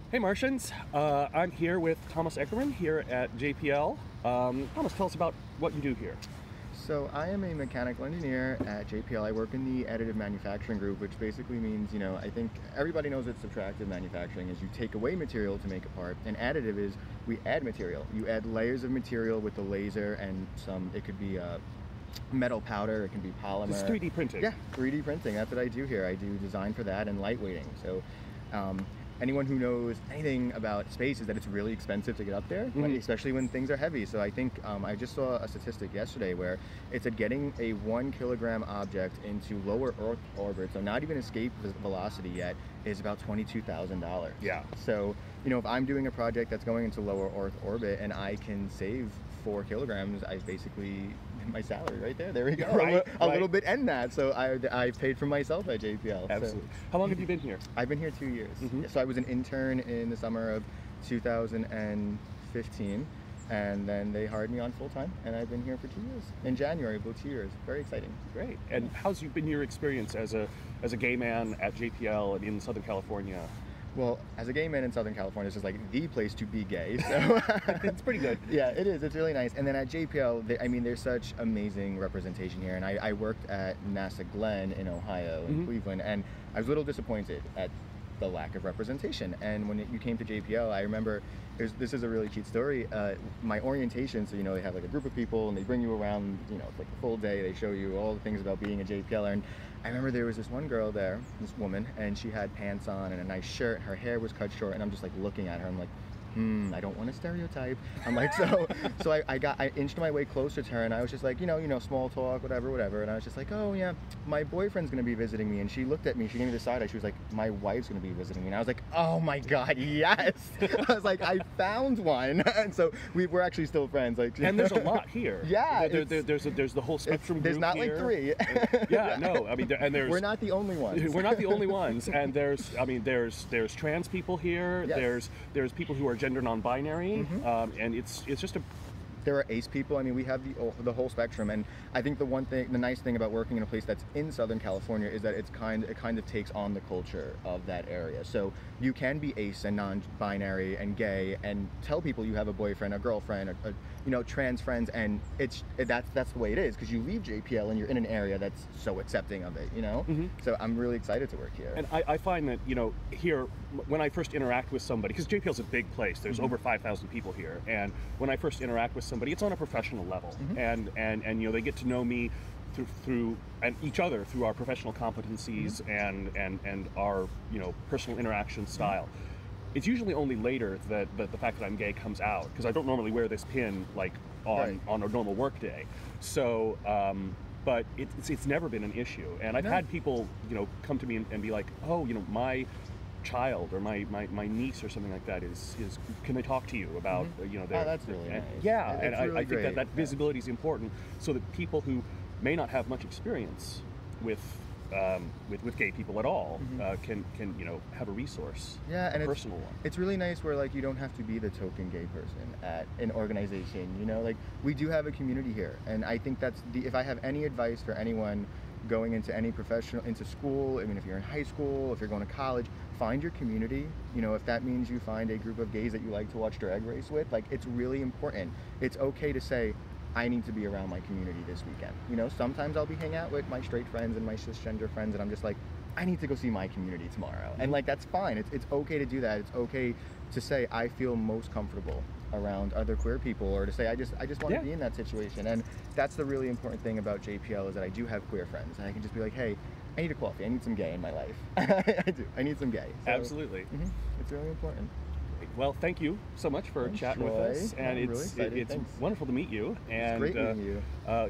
Hey Martians, I'm here with Thomas Ackermann here at JPL. Thomas, tell us about what you do here. So I am a mechanical engineer at JPL. I work in the additive manufacturing group, which basically means, I think everybody knows that subtractive manufacturing is you take away material to make a part, and additive is we add material. You add layers of material with the laser and it could be metal powder, it can be polymer. It's 3D printing. Yeah, 3D printing, that's what I do here. I do design for that and lightweighting. So anyone who knows anything about space is that it's really expensive to get up there, especially when things are heavy. So I think I just saw a statistic yesterday where it said getting a 1 kilogram object into lower Earth orbit, so not even escape velocity yet, is about $22,000. Yeah. So, if I'm doing a project that's going into lower Earth orbit and I can save 4 kilograms, I basically, my salary right there. There we go. Right, a little bit and that. So I paid for myself at JPL. Absolutely. So. How long have you been here? I've been here 2 years. So I was an intern in the summer of 2015, and then they hired me on full time, and I've been here for 2 years. In January, about 2 years. Very exciting. Great. And how's been your experience as a gay man at JPL and in Southern California? Well, as a gay man in Southern California, this is like the place to be gay. So it's pretty good. Yeah, it is. It's really nice. And then at JPL, there's such amazing representation here. And I worked at NASA Glenn in Ohio, in Cleveland, and I was a little disappointed at the lack of representation. And when you came to JPL, I remember, this is a really cute story. My orientation, so they have like a group of people and they bring you around, it's like a full day. They show you all the things about being a JPLer. And I remember there was this one girl there, this woman, and she had pants on and a nice shirt. Her hair was cut short, and I'm just like looking at her. I'm like, I don't want to stereotype. I'm like, so I inched my way closer to her, and I was just like, small talk, whatever. And I was just like, oh yeah, my boyfriend's gonna be visiting me. And she looked at me, she gave me the side eye. She was like, my wife's gonna be visiting me. And I was like, oh my God, yes. I was like, I found one. And so we're actually still friends. Like, and there's a lot here. Yeah, there's the whole spectrum. There's group not here. Like 3. Yeah, no, I mean, and there's. We're not the only ones. We're not the only ones, and there's trans people here. Yes. There's people who are gender non-binary, and it's just a. There are ace people. I mean, we have the whole spectrum, and I think the nice thing about working in a place that's in Southern California is that it kind of takes on the culture of that area. So you can be ace and non-binary and gay, and tell people you have a boyfriend, a girlfriend, trans friends, and that's the way it is, because you leave JPL and you're in an area that's so accepting of it. So I'm really excited to work here. And I find that here, when I first interact with somebody, because JPL's a big place, there's over 5,000 people here, and when I first interact with somebody, it's on a professional level, and they get to know me through and each other through our professional competencies and our personal interaction style. It's usually only later that the fact that I'm gay comes out, because I don't normally wear this pin like on a normal work day. So but it's never been an issue, and I've had people come to me and be like, oh, my child or my niece or something like that is can I talk to you about their, that's really nice. Yeah, it's and really I think great. that visibility is important, so that people who may not have much experience with gay people at all can have a resource, and a personal one. It's really nice where you don't have to be the token gay person at an organization. We do have a community here, and I think that's if I have any advice for anyone going into any into school, I mean, if you're in high school, if you're going to college, find your community. If that means you find a group of gays that you like to watch drag race with, it's really important. It's okay to say, I need to be around my community this weekend. Sometimes I'll be hanging out with my straight friends and my cisgender friends, and I'm just like, I need to go see my community tomorrow. And that's fine. It's okay to do that. It's okay to say, I feel most comfortable around other queer people, or to say I just want to be in that situation. And that's the really important thing about JPL, is that I do have queer friends, and I can just be like, hey, I need a coffee, I need some gay in my life. I do, I need some gay. So, absolutely. It's really important. Well, thank you so much for chatting with us, and it's wonderful to meet you. And it's great meeting you.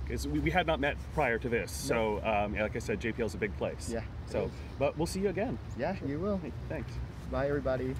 'Cause we had not met prior to this, so like I said, JPL's a big place. Yeah. So, but we'll see you again. Yeah, you will. Hey, thanks. Bye, everybody.